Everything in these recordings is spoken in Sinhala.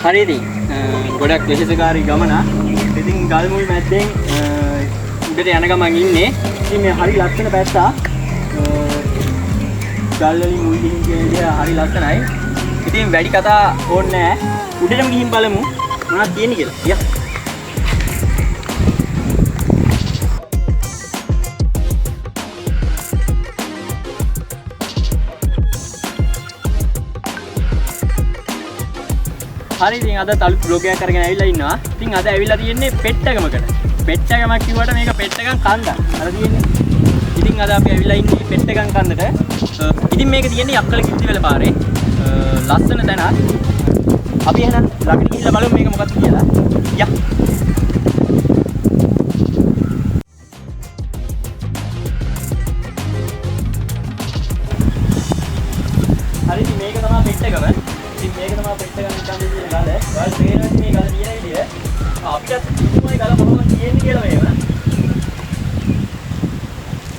හරි ඉතින් ගොඩක් විශේෂකාරී ගමන. ඉතින් ගල් මුල් මැද්දෙන් උඩට යන ගමන් ඉන්නේ. ඉතින් මේ හරි ලස්සන පැත්තා. ගල් වලින් මුල් ගිහින් කියන විදිහ හරි ලස්සනයි. ඉතින් වැඩි කතා ඕනේ නැහැ. උඩටම ගිහින් බලමු මොනවද තියෙන්නේ කියලා. යා. හරි ඉතින් අද තලු බ්ලොග් එකක් අරගෙන ඇවිල්ලා ඉන්නවා. ඉතින් අද ඇවිල්ලා තියෙන්නේ පෙට්ටගමකට. පෙට්ටගමක් කිව්වට මේක පෙට්ටගම් කන්ද. අර තියෙන්නේ. ඉතින් අද අපි ඇවිල්ලා ඉන්නේ පෙට්ටගම් කන්දට. ඉතින් මේක තියෙන්නේ යක්කල කිත්තිවල පාරේ. ලස්සන තැනක්. අපි එහෙනම් ළඟට ගිහිල්ලා බලමු මේක මොකක්ද කියලා. යා. හරි ඉතින් මේක තමයි පෙට්ටගම. මේක තමයි පෙට්ටගම් නිකන් තියෙන ගල. ඔයාලා තේරෙන්නේ මේ ගල තියෙන විදිය. අපිට කිසිමයි ගල කොහොමද තියෙන්නේ කියලා මේව.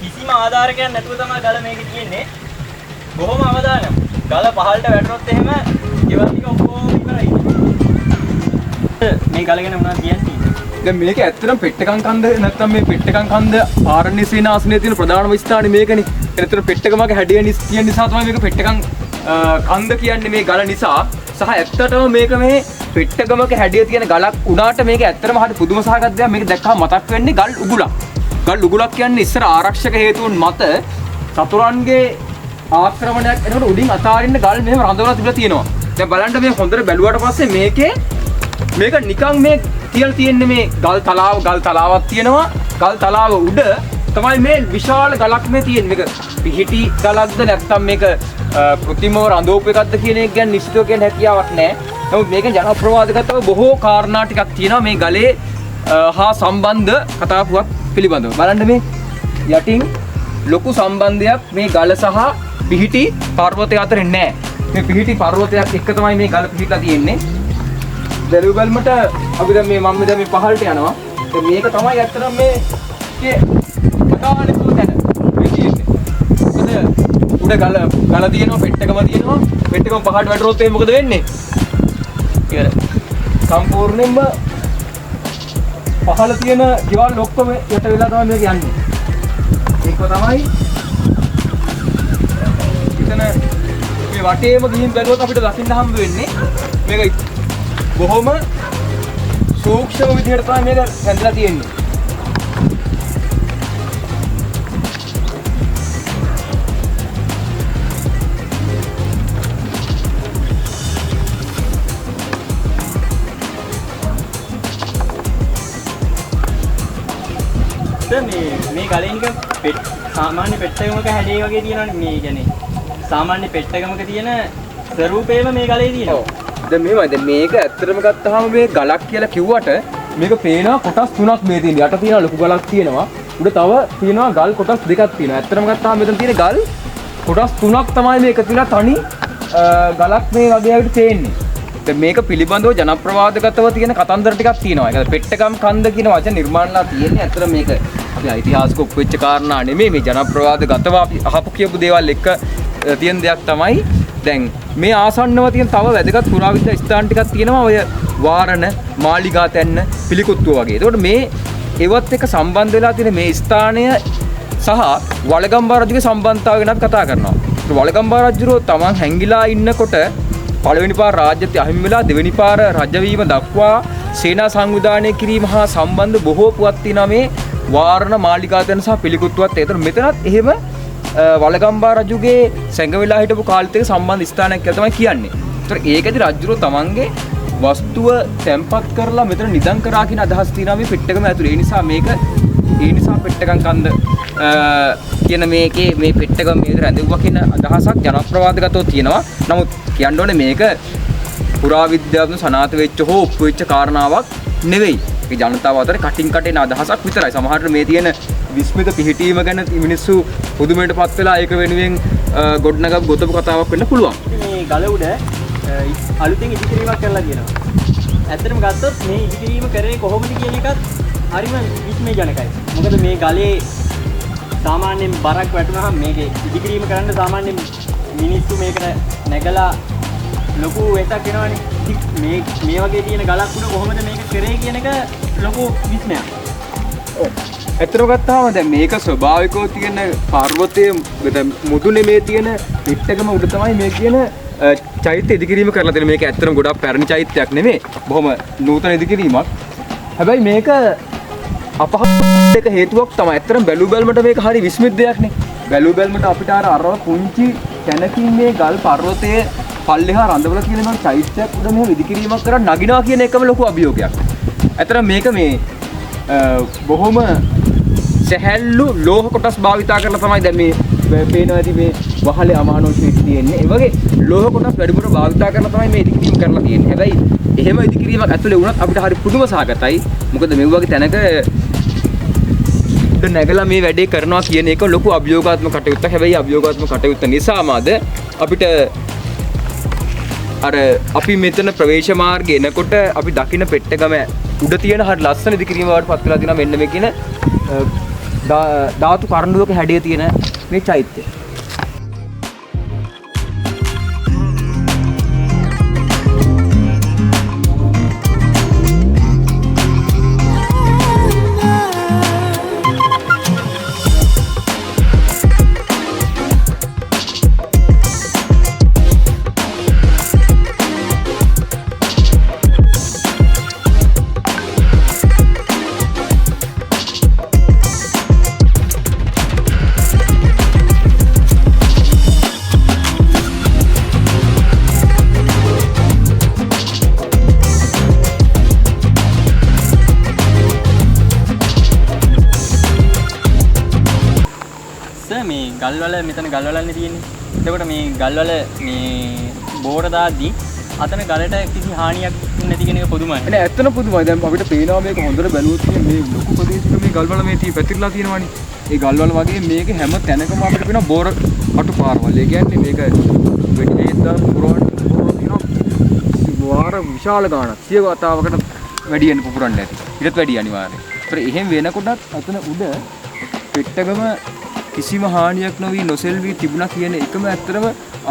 කිසිම ආධාරකයක් නැතුව තමයි ගල මේක තියෙන්නේ. බොහොම අවදානම්. ගල පහළට වැටුනොත් එහෙම ගෙවල් ටික ඔක්කොම ඉවරයි. මේ ගල ගැන මොනවද කියන්නේ? දැන් මේක ඇත්තටම පෙට්ටගම් කන්ද නැත්නම් මේ පෙට්ටගම් කන්ද ආරණ්‍ය සේනාසනයේ තියෙන ප්‍රධානම ස්ථානේ මේකනේ. එතන පෙට්ටගමක හැඩය තියෙන නිසා තමයි මේක පෙට්ටගම් කන්ද කියන්නේ මේ ගල නිසා. සහ ඇත්තටම මේක මේ පෙට්ටගමක හැඩය තියෙන ගලක් උඩාට මේක ඇත්තටම හරි පුදුම සහගත දෙයක්. මේක දැක්කම මතක් වෙන්නේ ගල් උගුලක්. ගල් උගුලක් කියන්නේ ඉස්සර ආරක්ෂක හේතුන් මත සතුරන්ගේ ආක්‍රමණයක් එනකොට උඩින් අතාරින්න ගල් මෙහෙම රඳවලා තිබලා තියෙනවා. දැන් බලන්න මේ හොඳට බැලුවාට පස්සේ මේක නිකන් මේ තියලා තියෙන්නේ මේ ගල් තලාවක් තියෙනවා. ගල් තලාව උඩ තමයි මේ විශාල ගලක් මේ තියෙන්නේ. මේක පිහිටි ගලක්ද නැත්නම් මේක කෘත්‍රිමව රඳවපු එකක්ද කියන එක ගැන නිශ්චිතව කියන්න හැකියාවක් නැහැ. නමුත් මේකෙන් ජනප්‍රවාදගතව බොහෝ කාරණා ටිකක් තියෙනවා මේ ගලේ හා සම්බන්ධ කතාපුවක් පිළිබඳව. බලන්න මේ යටින් ලොකු සම්බන්ධයක් මේ ගල සහ පිහිටි පර්වතය අතර නැහැ. මේ පිහිටි පර්වතයක් එක්ක තමයි මේ ගල පිහිටලා තියෙන්නේ. දරුව බල්මට අපි දැන් මේ මම දැන් මේ පහළට යනවා. දැන් මේක තමයි ඇත්තටම මේ ප්‍රධාන තැන. මේ තියෙන්නේ. උඩ ගල තියෙනවා, පෙට්ටගම තියෙනවා. පෙට්ටගම පහළට වැටුනොත් එහෙනම් මොකද වෙන්නේ? ඒක සම්පූර්ණයෙන්ම පහළ තියෙන ගෙවල් ඔක්කොම යට වෙලා තමයි මේක යන්නේ. ඒක තමයි ඉතන මේ වටේම ගිහින් බැලුවොත් අපිට දකින්න හම්බ වෙන්නේ මේක බොහොම සූක්ෂම විදිහට තමයි මේක හැදලා තියෙන්නේ. මේ ගලේ නිකන් සාමාන්‍ය පෙට්ටගමක හැඩේ වගේ තියෙනවනේ. මේ කියන්නේ සාමාන්‍ය පෙට්ටගමක තියෙන ස්වරූපේම මේ ගලේ තියෙනවා. දැන් මේක ඇත්තටම ගත්තාම මේ ගලක් කියලා කිව්වට මේක පේනවා කොටස් තුනක් මේ තියෙනවා. යට තියෙනවා ලොකු ගලක් තියෙනවා. උඩ තව තියෙනවා ගල් කොටස් දෙකක් තියෙනවා. ඇත්තටම ගත්තාම මෙතන තියෙන ගල් කොටස් තුනක් තමයි මේ එකතු වෙලා තනි ගලක් මේ වගේ අපිට තේන්නේ. දැන් මේක පිළිබඳව ජනප්‍රවාදගතව තියෙන කතන්දර ටිකක් තියෙනවා. ඒක පෙට්ටගම් කන්ද කියන වචන නිර්මාණලා තියෙන්නේ. ඇත්තටම මේක අපි ඓතිහාසික ඔප්පෙච්ච කාරණා නෙමෙයි. මේ ජනප්‍රවාදගතව අපි අහපු කියපු දේවල් එක්ක තියෙන දෙයක් තමයි. දැන් මේ ආසන්නව තියෙන තව වැදගත් පුරාවිද්‍යා ස්ථාන ටිකක් තියෙනවා. ඔය වාරණ, මාලිගා තැන්න, පිළිකුත්තුව වගේ. ඒකට මේ ඒවත් එක්ක සම්බන්ධ වෙලා තියෙන මේ ස්ථානය සහ වළගම්බා රජුගේ සම්බන්ධතාවය ගැන අපි කතා කරනවා. වළගම්බා රජුරෝ තමන් හැංගිලා ඉන්නකොට පළවෙනි පාර රාජ්‍යත්වය අහිමි වෙලා දෙවෙනි පාර රජවීම දක්වා සේනා සංවිධානය කිරීම හා සම්බන්ධ බොහෝ පුවත් තියෙනවා මේ වාරණ, මාලිගා තැන්න සහ පිළිකුත්තුවත්. ඒතර මෙතනත් එහෙම වළගම්බා රජුගේ සැඟවිලා හිටපු කාලෙත් එක්ක සම්බන්ධ ස්ථානයක් කියලා තමයි කියන්නේ. ඒතර ඒකදී රජුරෝ තමන්ගේ වස්තුව තැම්පත් කරලා මෙතන නිදන් කරා කියන අදහස් තියෙනවා මේ පෙට්ටගම ඇතුලේ. ඒ නිසා පෙට්ටගම් කන්ද කියන මේකේ මේ පෙට්ටගම මේ රැඳෙවුවා කියන අදහසක් ජනප්‍රවාදගතව තියෙනවා. නමුත් කියන්න ඕනේ මේක පුරාවිද්‍යාත්මක සනාථ වෙච්ච හෝ ඔප්පු වෙච්ච කාරණාවක් නෙවෙයි. ඒක ජනතාව අතර කටින් කටේන අදහසක් විතරයි. සමහරවිට මේ තියෙන විස්මිත පිහිටීම ගැන මිනිස්සු පුදුමයටපත් වෙලා ඒක වෙනුවෙන් ගොඩනගපු ගොතපු කතාවක් වෙන්න පුළුවන්. මේ ගල උඩ අලුතෙන් ඉදිකිරීමක් කරලා තියෙනවා. ඇත්තටම ගත්තොත් මේ ඉදිකිරීම කරේ කොහොමද කියන එකත් හරිම විස්මයජනකයි. මොකද මේ ගලේ සාමාන්‍යයෙන් බරක් වැටුනහම මේකේ ඉදිකිරීම කරන්න සාමාන්‍යයෙන් මිනිස්සු මේකට නැගලා ලොකු වෙතක් එනවනේ. ඉතින් මේ වගේ තියෙන ගලක් උඩ කොහොමද මේක කරේ කියන එක ලොකු විස්මයක්. ඇත්තටම ගත්තාම දැන් මේක ස්වභාවිකව තියෙන පර්වතයේ මුදුනේ මේ තියෙන පිටකම උඩ තමයි මේ කියන චෛත්‍ය ඉදිකිරීම කරලා තියෙන්නේ. මේක ඇත්තටම ගොඩක් පැරණි චෛත්‍යයක් නෙමෙයි. බොහොම නූතන ඉදිකිරීමක්. හැබැයි මේක අපහසු එක හේතුවක් තමයි. ඇත්තටම බැලු බැලමට මේක හරි විස්මිත දෙයක් නේ. බැලු බැලමට අපිට අර පුංචි තැනකින් මේ ගල් පර්වතයේ පල්ලෙහා රඳවලා තියෙන මේ චෛත්‍යයක් උඩ මේ ඉදිකිරීමක් කරලා නගිනවා කියන එකම ලොකු අභියෝගයක්. ඇත්තටම මේක මේ බොහොම සැහැල්ලු ලෝහ කොටස් භාවිතා කරලා තමයි දැන් මේ පේනවා ඇති මේ වහලේ අමානුෂ්‍යෙක් තියෙන්නේ. ඒ වගේ ලෝහ කොටස් වැඩිපුර භාවිතා කරලා තමයි මේ ඉදිකිරීම කරලා තියෙන්නේ. හැබැයි එහෙම ඉදිකිරීමක් ඇතුලේ වුණත් අපිට හරි පුදුම සහගතයි. මොකද මේ වගේ තැනක නැගලා මේ වැඩේ කරනවා කියන එක ලොකු අභියෝගාත්මක කටයුත්තක්. හැබැයි අභියෝගාත්මක කටයුත්ත නිසාමද අපිට අර අපි මෙතන ප්‍රවේශ මාර්ගයේ එනකොට අපි දකින්න පෙට්ටගම උඩ තියෙන හරි ලස්සන ඉදිකිරීම වලට පත් වෙලා තියෙනවා. මෙන්න මේ කියන ධාතු කරඬුවක හැඩය තියෙන මේ චෛත්‍යය. මේ ගල්වල මෙතන ගල්වලන්නේ තියෙන්නේ. එතකොට මේ ගල්වල මේ බෝර දාද්දි අතන ගලට කිසි හානියක් නැති කියන එක පොදුමයි. නෑ ඇත්තම පොදුමයි. දැන් අපිට පේනවා මේක හොඳට බැලුවොත් මේ ලොකු ප්‍රදේශයක මේ ගල්වල මේ පැතිරලා තියෙනවානේ. ඒ ගල්වල වගේ මේක හැම තැනකම අපිට පේනවා බෝර අටු පාරවල්. ඒ කියන්නේ මේක වෙඩිදා පුරවන්න තියෙනවා වාර විශාල ගාණක් 100 වතාවකට වැඩියෙන් පුපුරන්නේ නැති. ඊටත් වැඩි අනිවාර්යයෙන්. ඒතර එහෙම වෙනකොටත් අතන උඩ පෙට්ටගම කිසිම හානියක් නොවි නොසෙල්වි තිබුණා කියන එකම ඇත්තටම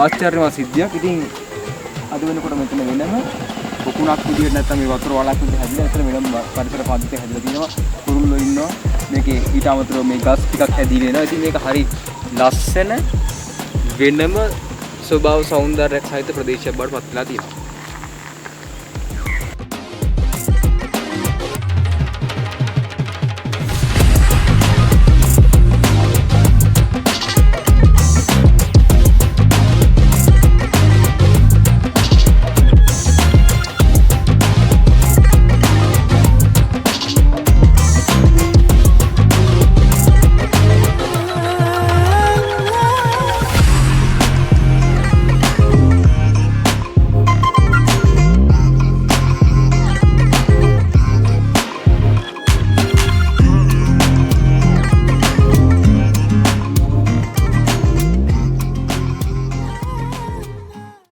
ආශ්චර්යමත් සිද්ධියක්. ඉතින් අද වෙනකොට මෙතන වෙනම පොකුණක් විදියට නැත්නම් මේ වතුර වලක් විදිහට හැදිලා ඇත්තට වෙනම පරිසර පද්ධතියක් හැදිලා තියෙනවා. කුරුල්ලෝ ඉන්නවා. මේකේ ඊට අමතරව මේ ගස් ටිකක් හැදීලා එනවා. ඉතින් මේක හරි ලස්සන වෙනම ස්වභාව සෞන්දර්යයක් සහිත ප්‍රදේශයක් බවට පත් වෙලා තියෙනවා.